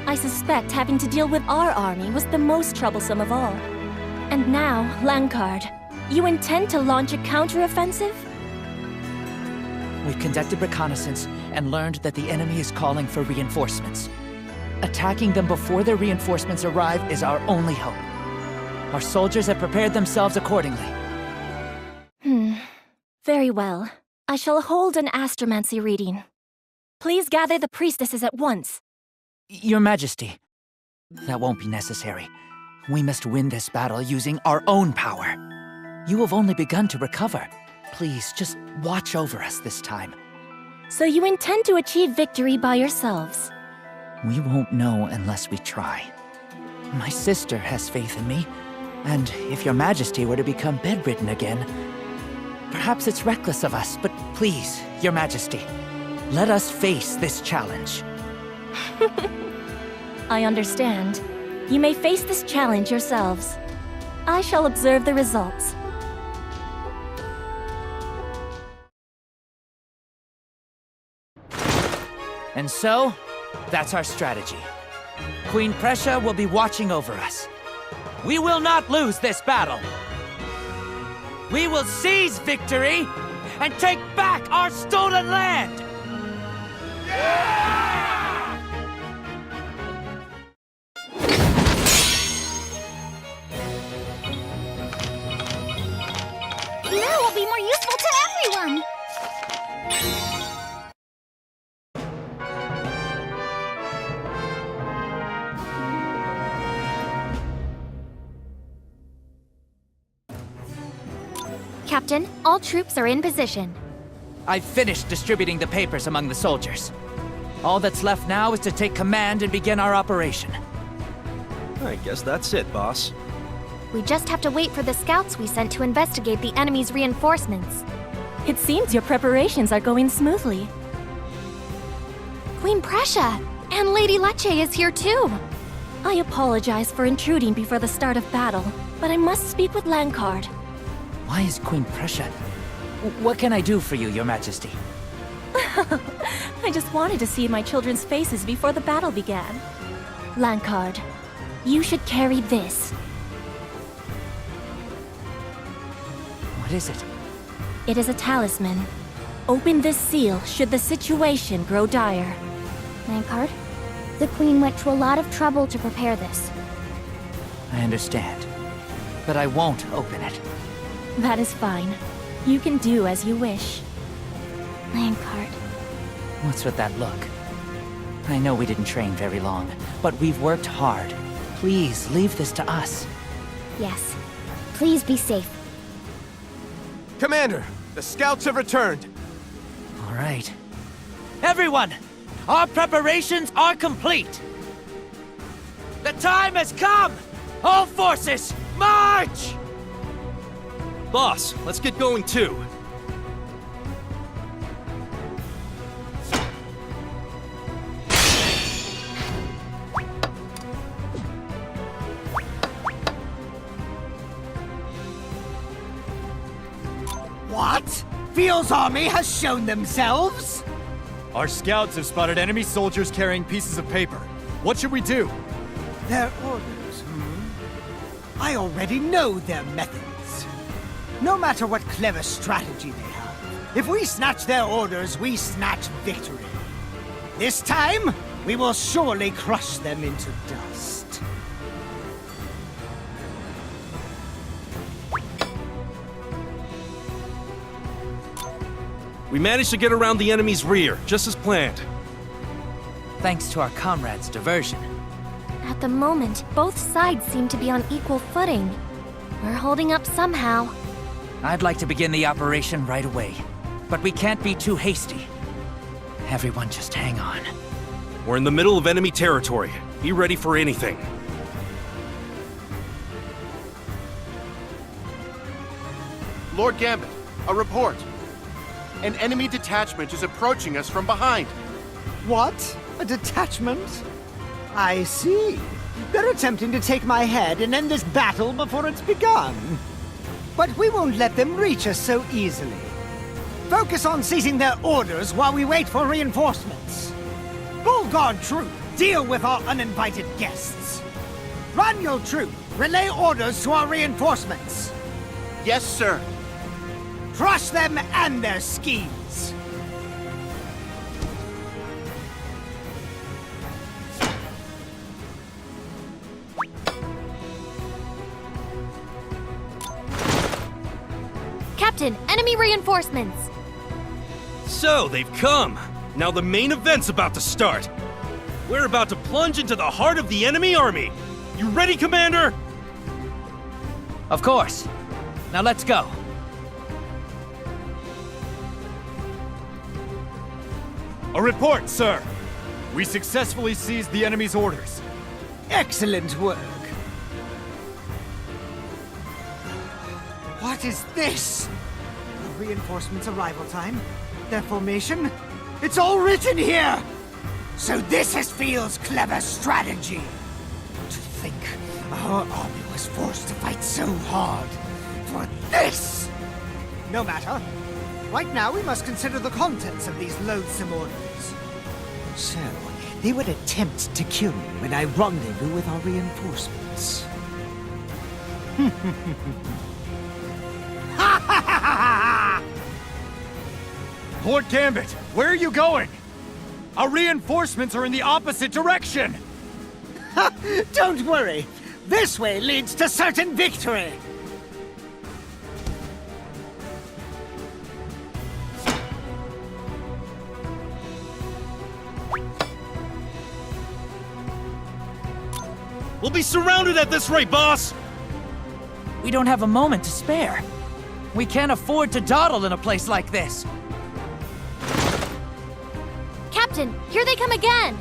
I suspect having to deal with our army was the most troublesome of all. And now, Lancard, you intend to launch a counteroffensive? We've conducted reconnaissance and learned that the enemy is calling for reinforcements. Attacking them before their reinforcements arrive is our only hope. Our soldiers have prepared themselves accordingly. Very well. I shall hold an astromancy reading. Please gather the priestesses at once. Your Majesty, that won't be necessary. We must win this battle using our own power. You have only begun to recover. Please, just watch over us this time. So you intend to achieve victory by yourselves? We won't know unless we try. My sister has faith in me, and if your majesty were to become bedridden again, perhaps it's reckless of us, but please, your majesty, let us face this challenge. I understand. You may face this challenge yourselves. I shall observe the results. And so, that's our strategy. Queen Prussia will be watching over us. We will not lose this battle. We will seize victory and take back our stolen land! Now will be more useful to everyone! Captain, all troops are in position. I've finished distributing the papers among the soldiers. All that's left now is to take command and begin our operation. I guess that's it, boss. We just have to wait for the scouts we sent to investigate the enemy's reinforcements. It seems your preparations are going smoothly. Queen Prussia! And Lady Lecce is here too! I apologize for intruding before the start of battle, but I must speak with Lancard. Why is Queen Prussia? What can I do for you, your majesty? I just wanted to see my children's faces before the battle began. Lancard, you should carry this. What is it? It is a talisman. Open this seal should the situation grow dire. Lancard, the Queen went to a lot of trouble to prepare this. I understand. But I won't open it. That is fine. You can do as you wish. Lancard. What's with that look? I know we didn't train very long, but we've worked hard. Please, leave this to us. Yes. Please be safe. Commander, the scouts have returned. All right. Everyone! Our preparations are complete! The time has come! All forces, march! Boss, let's get going too. What? Fiel's army has shown themselves? Our scouts have spotted enemy soldiers carrying pieces of paper. What should we do? Their orders, I already know their methods. No matter what clever strategy they have, if we snatch their orders, we snatch victory. This time, we will surely crush them into dust. We managed to get around the enemy's rear, just as planned. Thanks to our comrades' diversion. At the moment, both sides seem to be on equal footing. We're holding up somehow. I'd like to begin the operation right away, but we can't be too hasty. Everyone just hang on. We're in the middle of enemy territory. Be ready for anything. Lord Gambit, a report. An enemy detachment is approaching us from behind. What? A detachment? I see. They're attempting to take my head and end this battle before it's begun. But we won't let them reach us so easily. Focus on seizing their orders while we wait for reinforcements. Bull Guard troop, deal with our uninvited guests. Run your troop, relay orders to our reinforcements. Yes, sir. Crush them and their schemes. Captain, enemy reinforcements! So, they've come. Now the main event's about to start. We're about to plunge into the heart of the enemy army. You ready, Commander? Of course. Now let's go. A report, sir. We successfully seized the enemy's orders. Excellent work. What is this? The reinforcements' arrival time? Their formation? It's all written here! So this is Fiel's clever strategy. To think our army was forced to fight so hard for this! No matter. Right now we must consider the contents of these loathsome orders. So, they would attempt to kill me when I rendezvous with our reinforcements. Lord Gambit, where are you going? Our reinforcements are in the opposite direction! Don't worry. This way leads to certain victory. We'll be surrounded at this rate, boss! We don't have a moment to spare. We can't afford to dawdle in a place like this. Captain, here they come again!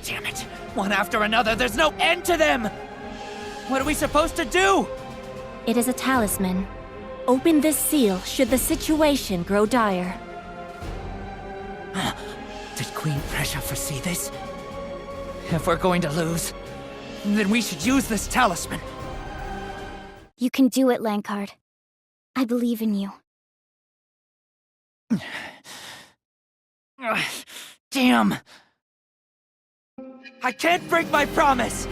Damn it! One after another, there's no end to them! What are we supposed to do? It is a talisman. Open this seal should the situation grow dire. Did Queen Pressure foresee this? If we're going to lose, then we should use this talisman. You can do it, Lankard. I believe in you. Damn! I can't break my promise!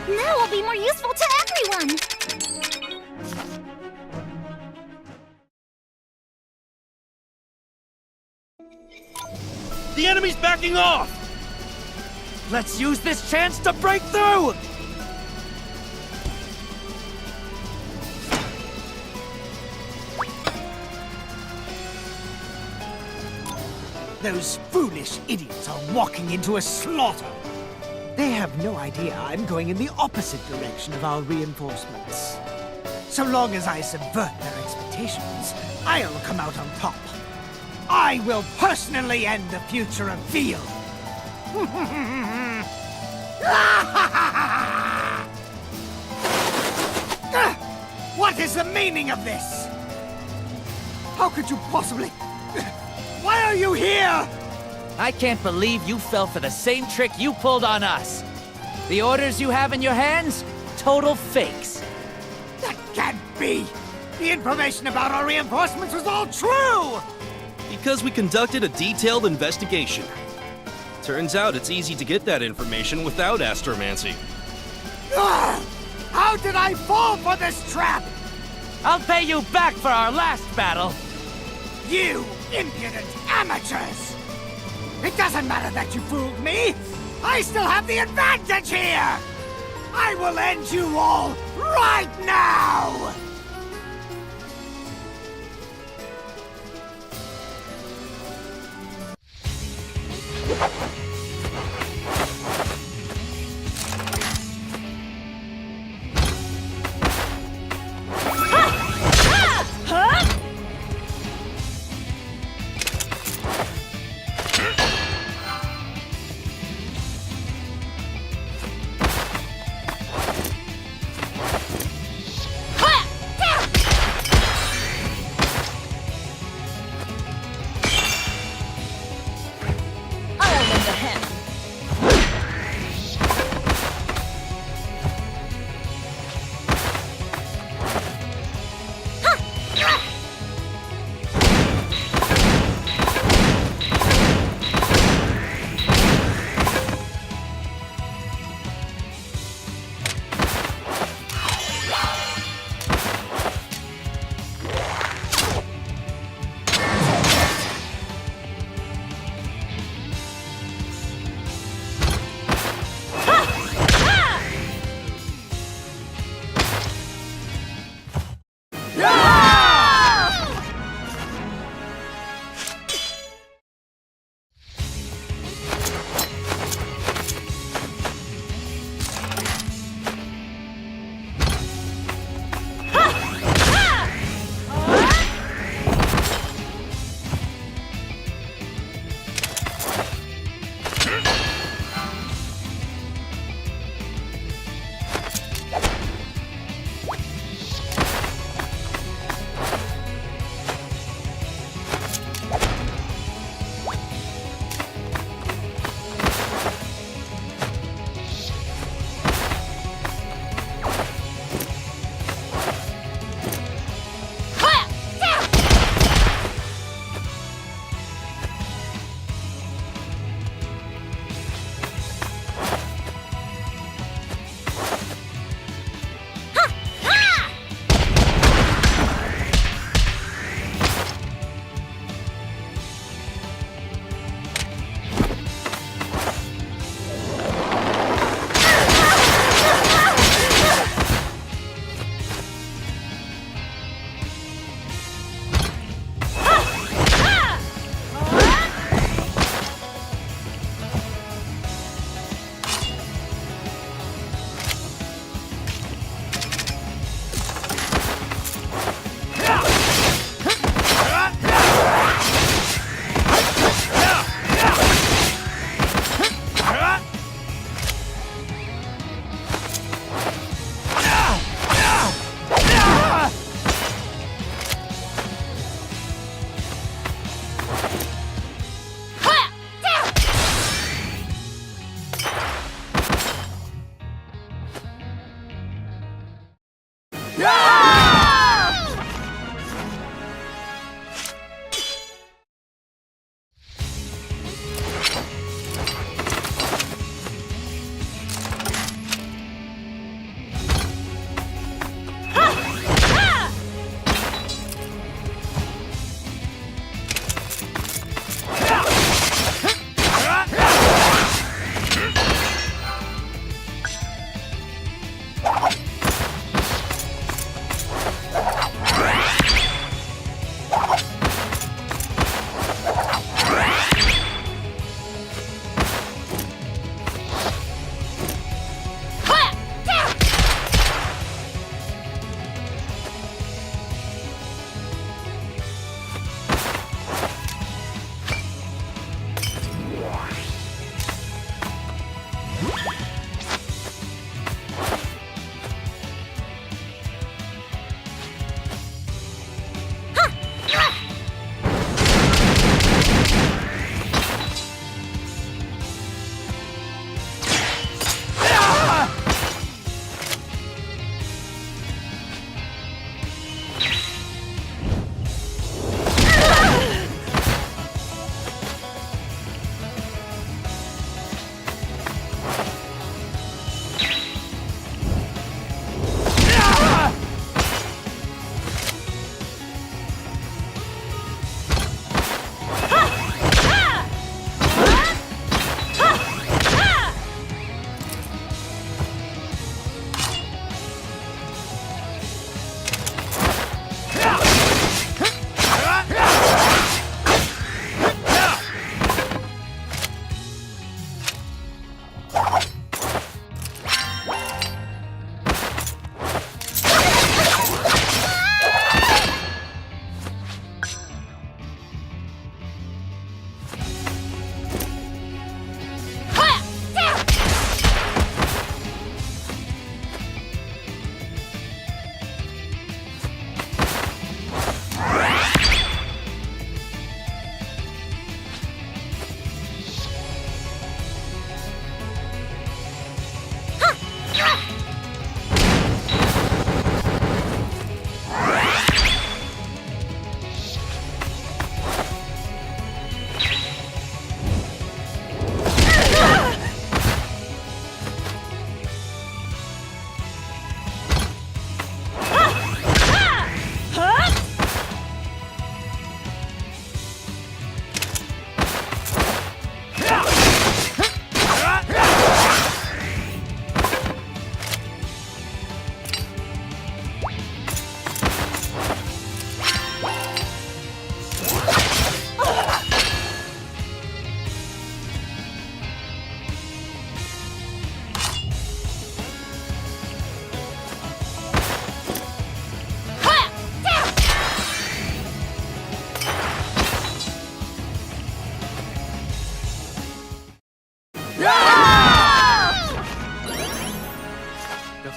Now I'll be more useful to everyone! The enemy's backing off! Let's use this chance to break through! Those foolish idiots are walking into a slaughter. They have no idea I'm going in the opposite direction of our reinforcements. So long as I subvert their expectations, I'll come out on top. I will personally end the future of Fiel. What is the meaning of this? How could you possibly... Why are you here? I can't believe you fell for the same trick you pulled on us. The orders you have in your hands? Total fakes. That can't be! The information about our reinforcements was all true! Because we conducted a detailed investigation. Turns out it's easy to get that information without astromancy. Ugh! How did I fall for this trap? I'll pay you back for our last battle. You impudent amateurs! It doesn't matter that you fooled me! I still have the advantage here! I will end you all right now!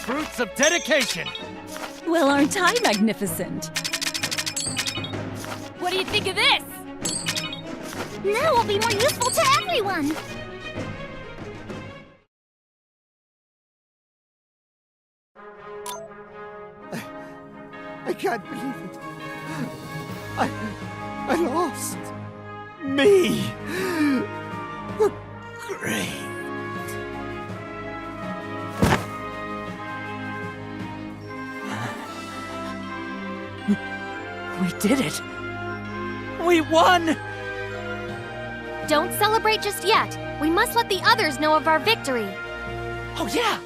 fruits of dedication. Well, aren't I magnificent? What do you think of this? Now we'll be more useful to everyone! I can't believe it. I lost. Me. The great. We did it! We won! Don't celebrate just yet. We must let the others know of our victory. Oh yeah!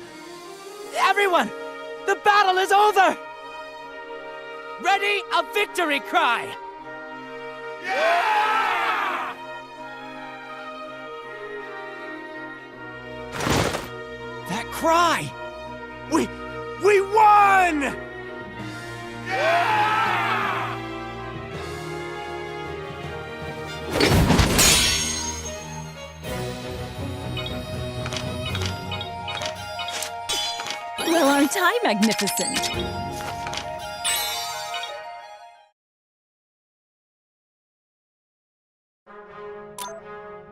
Everyone! The battle is over! Ready? A victory cry! Yeah! That cry! We won! Well, aren't I magnificent?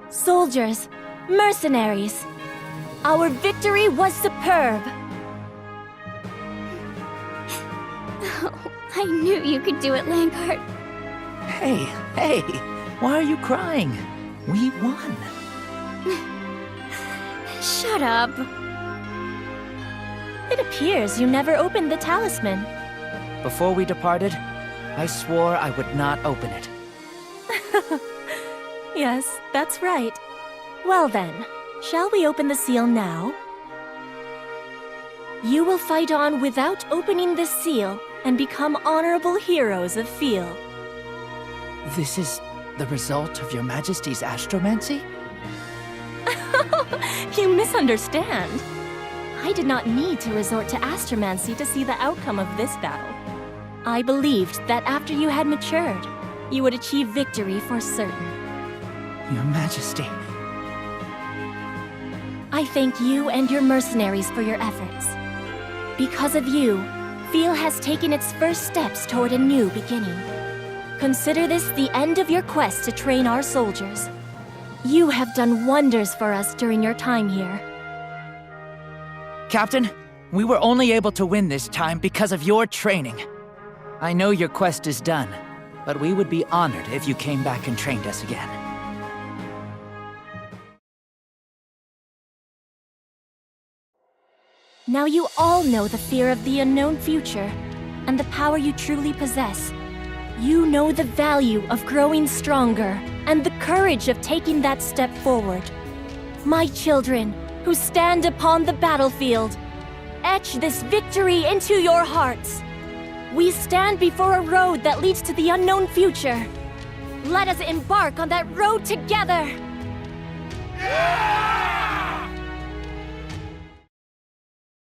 Soldiers, mercenaries, our victory was superb. I knew you could do it, Lankart. Hey, why are you crying? We won. Shut up. It appears you never opened the talisman. Before we departed, I swore I would not open it. Yes, that's right. Well then, shall we open the seal now? You will fight on without opening this seal and become honorable heroes of Fiel. This is the result of your Majesty's astromancy? You misunderstand. I did not need to resort to astromancy to see the outcome of this battle. I believed that after you had matured, you would achieve victory for certain. Your Majesty. I thank you and your mercenaries for your efforts. Because of you, Fiel has taken its first steps toward a new beginning. Consider this the end of your quest to train our soldiers. You have done wonders for us during your time here. Captain, we were only able to win this time because of your training. I know your quest is done, but we would be honored if you came back and trained us again. Now you all know the fear of the unknown future, and the power you truly possess. You know the value of growing stronger, and the courage of taking that step forward. My children, who stand upon the battlefield, etch this victory into your hearts. We stand before a road that leads to the unknown future. Let us embark on that road together! Yeah!